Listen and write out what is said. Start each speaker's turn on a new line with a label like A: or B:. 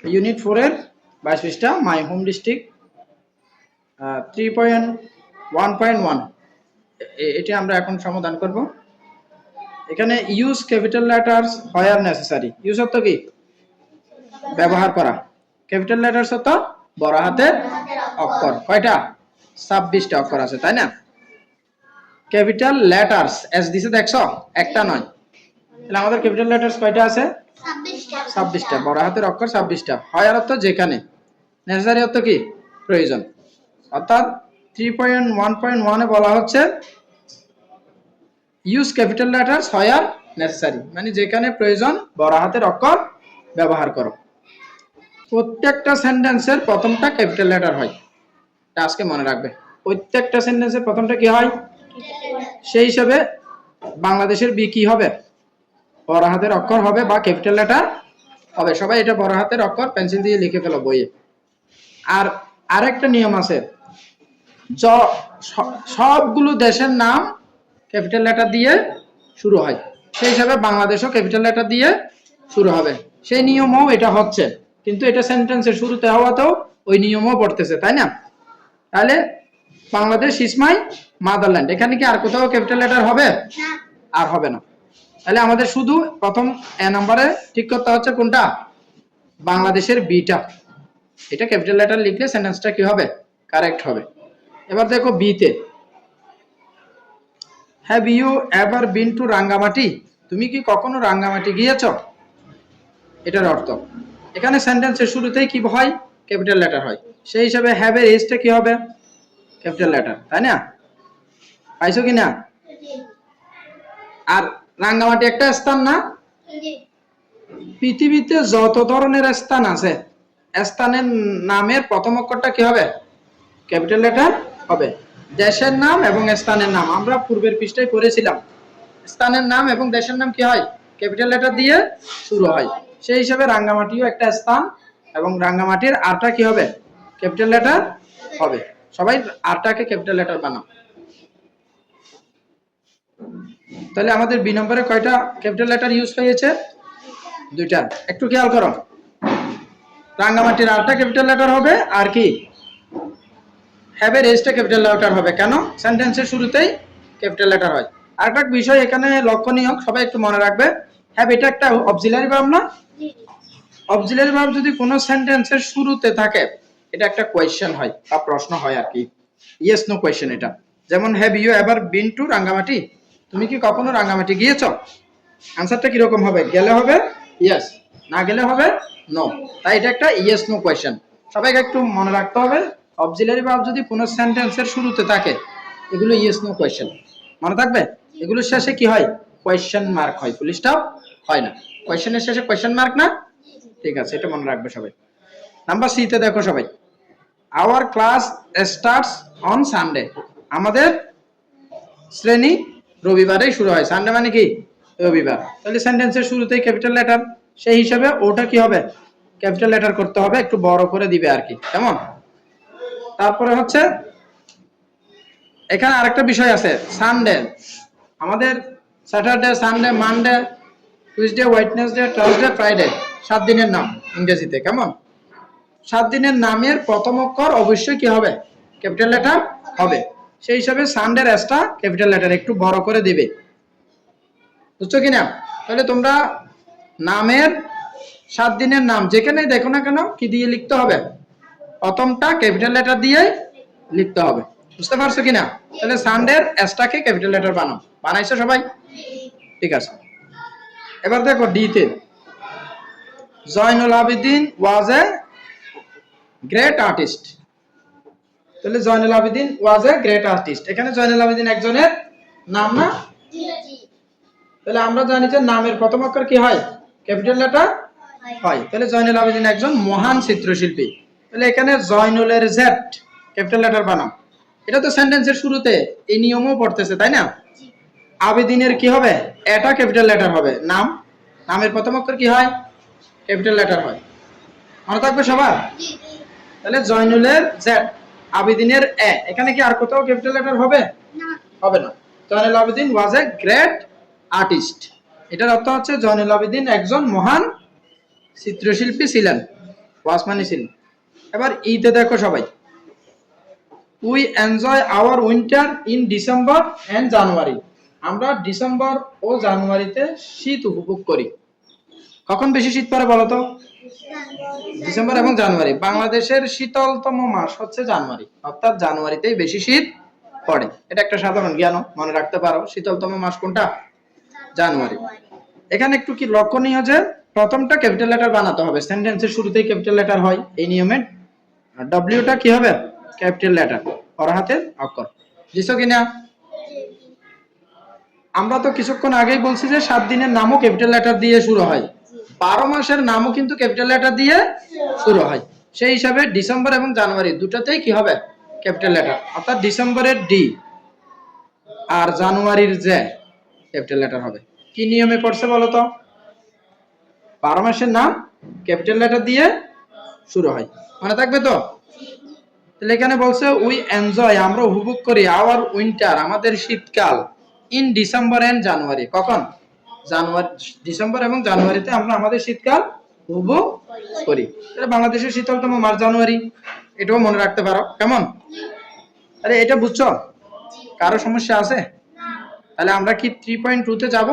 A: Unit 4 এর 22 পৃষ্ঠা my home district 3.1.1 এটি আমরা এখন সমাধান করব। এখানে use capital letters where necessary. Use অর্থ কি? ব্যবহার করা। ক্যাপিটাল লেটারস অর্থ বড় হাতের অক্ষর। কয়টা? 26টা অক্ষর আছে, তাই না? ক্যাপিটাল লেটারস এস দিছে দেখছো, একটা নয়। তাহলে আমাদের ক্যাপিটাল লেটারস কয়টা আছে? 26টা। বড় হাতের অক্ষর 26টা। হোয়ার অর্থ যেখানে, নেসেসারি অর্থ কি? প্রয়োজন। অর্থাৎ 3.1.1 এ বলা হচ্ছে use capital letters where necessary, মানে যেখানে প্রয়োজন বড় হাতের অক্ষর ব্যবহার করো। প্রত্যেকটা সেন্টেন্সের প্রথমটা ক্যাপিটাল লেটার হয়, এটা আজকে মনে রাখবে। প্রত্যেকটা সেন্টেন্সের প্রথমটা কি হয়? সেই হিসাবে বাংলাদেশের বি কি হবে? বড় হাতের অক্ষর হবে বা ক্যাপিটাল লেটার হবে। সবাই এটা বড় হাতের অক্ষর পেন্সিল দিয়ে লিখে ফেলো বইয়ে। আর আরেকটা নিয়ম আছে, সবগুলো দেশের নাম ক্যাপিটাল লেটার দিয়ে শুরু হয়, সেই হিসাবে বাংলাদেশও ক্যাপিটাল লেটার দিয়ে শুরু হবে। সেই নিয়মও এটা হচ্ছে, কিন্তু এটা সেন্টেন্সের শুরুতে হওয়াতেও ওই নিয়মও পড়তেছে, তাই না? তাহলে বাংলাদেশ ইজ মাই মাদারল্যান্ড, এখানে কি আর কোথাও ক্যাপিটাল লেটার হবে? আর হবে না। তাহলে আমাদের শুধু প্রথম এ নম্বরে ঠিক করতে হচ্ছে কোনটা? বাংলাদেশের বিটা। এটা ক্যাপিটাল লেটার লিখলে সেন্টেন্সটা কি হবে? কারেক্ট হবে। এবার দেখো বিতে, have you ever been to Rangamati? তুমি কি কখনো রাঙ্গামাটি গিয়েছো? এটার অর্থ এখানে সেন্টেন্সের শুরুতেই কি হয়? ক্যাপিটাল লেটার হয়। সেই হিসাবে হ্যাভ এর এসটা কি হবে? ক্যাপিটাল লেটার, তাই না? পাইছো কি না? আর রাঙ্গামাটি একটা স্থান না? পৃথিবীতে যত ধরনের স্থান আছে, স্থানের নামের প্রথম অক্ষরটা কি হবে? ক্যাপিটাল লেটার হবে। দেশের নাম এবং স্থানের নাম আমরা পূর্বের পৃষ্ঠায় পড়েছিলাম। স্থানের নাম এবং দেশের নাম কি হয়? ক্যাপিটাল লেটার দিয়ে শুরু হয়। সেই হিসাবে রাঙ্গামাটিও একটা স্থান, এবং রাঙ্গামাটির আরটা কি হবে? ক্যাপিটাল লেটার হবে। সবাই আরটাকে ক্যাপিটাল লেটার বানাও। তাহলে আমাদের বি নম্বরে কয়টা ক্যাপিটাল লেটার ইউজ হয়েছে? দুইটা। একটু খেয়াল করো, রাঙ্গামাটির আরটা ক্যাপিটাল লেটার হবে, আর কি হ্যাভ এর এসটা ক্যাপিটাল লেটার হবে। কেন? সেন্টেন্সের শুরুতেই ক্যাপিটাল লেটার হয়। আরেকটা বিষয় এখানে লক্ষণীয়, সবাই একটু মনে রাখবে, হ্যাভ এটা একটা অক্সিলারি ভার্ব না? অক্সিলারি ভার্ব যদি কোনো সেন্টেন্সের শুরুতে থাকে, এটা একটা কোয়েশ্চেন হয় বা প্রশ্ন হয় আর কি, ইয়েস নো কোয়েশ্চেন এটা। যেমন have you ever been to Rangamati? তুমি কি কখনো রাঙ্গামাটি গিয়েছো? আনসারটা কিরকম হবে? গেলে হবে ইয়েস, না গেলে হবে নো। তাই এটা একটা ইয়েস নো কোয়েশ্চেন। সবাইকে একটু মনে রাখতে হবে, অক্সিলারি ভার্ব যদি কোনো সেন্টেন্সের শুরুতে থাকে, এগুলো ইয়েস নো কোয়েশ্চেন। মনে থাকবে, এগুলোর শেষে কি হয়? কোয়েশ্চেন মার্ক হয়, ফুল স্টপ হয় না। কোয়েশ্চেনের শেষে কোয়েশ্চেন মার্ক না? ঠিক আছে, এটা মনে রাখবে সবাই। নাম্বার সি তে দেখো সবাই, our class starts on Sunday. আমাদের শ্রেণী রবিবারেই শুরু হয়। সানডে মানে কি? রবিবার। তাহলে সেন্টেন্সের শুরুতেই ক্যাপিটাল লেটার, সেই হিসাবে ওটা কি হবে? ক্যাপিটাল লেটার করতে হবে, একটু বড় করে দিবে আর কি, কেমন? তারপরে হচ্ছে এখানে আরেকটা বিষয় আছে, সানডে। আমাদের Saturday, Sunday, Monday, Tuesday, Wednesday, Thursday, Friday 7 দিনের নাম ইংরেজিতে, কেমন? 7 দিনের নামের প্রথম অক্ষর অবশ্যই কি হবে? ক্যাপিটাল লেটার হবে। সেই হিসাবে সানডের এসটা ক্যাপিটাল লেটার একটু বড় করে দিবে, বুঝছো কিনা? তাহলে তোমরা নামের 7 দিনের নাম যেখানেই দেখো না কেন কি দিয়ে লিখতে হবে? প্রথমটা ক্যাপিটাল লেটার দিয়ে লিখতে হবে, বুঝতে পারছো কিনা? তাহলে সানডের এসটাকে ক্যাপিটাল লেটার বানাও। বানাইছো সবাই? ঠিক আছে। এবার দেখো ডিতে, জয়নুল আবেদিন ওয়াজ এ গ্রেট আর্টিস্ট। তাহলে জয়নুল আবেদিন ওয়াজ এ গ্রেট আর্টিস্ট, এখানে জয়নুল আবেদিন একজনের নাম না? তাহলে আমরা জানি যে নামের প্রথম অক্ষর কি হয়? ক্যাপিটাল লেটার হয়। তাহলে জয়নুল আবেদিন একজন মহান চিত্রশিল্পী। তাহলে এখানে জয়নুলের জেড ক্যাপিটাল লেটার বানাও। এটা তো সেন্টেন্সের শুরুতে, এই নিয়মও পড়তেছে, তাই না? আবেদিনের কি হবে? এটা ক্যাপিটাল লেটার হবে। নাম, নামের প্রথম অক্ষর কি হয়? ক্যাপিটাল লেটার হয়। মনে থাকবে সবার? তাহলে জয়নুলের জেড, আবেদিনের এ, এখানে কি আর কোথাও ক্যাপিটাল লেটার হবে? হবে না। জয়নুল আবেদিন ওয়াজ এ গ্রেট আর্টিস্ট, এটার অর্থ হচ্ছে জয়নুল আবেদিন একজন মহান চিত্রশিল্পী ছিলেন। ওয়াজ মানে ছিল। এবার ইতে দেখো সবাই, we enjoy our winter in December and January. আমরা ডিসেম্বর ও জানুয়ারিতে শীত উপভোগ করি। কখন বেশি শীত পড়ে বলো তো? ডিসেম্বর এবং জানুয়ারি। বাংলাদেশের শীতলতম মাস হচ্ছে জানুয়ারি, অর্থাৎ জানুয়ারিতেই বেশি শীত পড়ে। এটা একটা সাধারণ জ্ঞান, মনে রাখতে পারো। শীতলতম মাস কোনটা? জানুয়ারি। এখানে একটু কি লক্ষণীয় যে প্রথমটা ক্যাপিটাল লেটার বানাতে হবে, সেন্টেন্সের শুরুতেই ক্যাপিটাল লেটার হয় এই নিয়মে। আর ডব্লিউটা কি হবে? ক্যাপিটাল লেটার, বড় হাতের অক্ষর। বুঝছো কিনা? আমরা তো কিছুক্ষণ আগেই বলছি যে 7 দিনের নামও ক্যাপিটাল লেটার দিয়ে শুরু হয়, 12 মাসের নামও কিন্তু ক্যাপিটাল লেটার দিয়ে শুরু হয়। সেই হিসাবে ডিসেম্বর এবং জানুয়ারি দুটাতেই কি হবে? Capital letter. অর্থাৎ ডিসেম্বরের ডি আর জানুয়ারির জে ক্যাপিটাল লেটার হবে। কি নিয়মে পড়ছে বলো তো? 12 মাসের নাম ক্যাপিটাল লেটার দিয়ে শুরু হয়, মনে থাকবে তো? তাহলে এখানে বলছে উই এনজয়, আমরা উপভোগ করি, আওয়ার উইন্টার, আমাদের শীতকাল, ইন ডিসেম্বর এন্ড জানুয়ারি। কখন? জানুয়ারি, ডিসেম্বর এবং জানুয়ারিতে আমরা আমাদের শীতকাল উপভোগ করি। তাহলে বাংলাদেশের শীতলতম মাস জানুয়ারি, এটাও মনে রাখতে পারো। কেমন? আরে এটা বুঝছো? কারো সমস্যা আছে? তাহলে আমরা কি 3.2 তে যাব?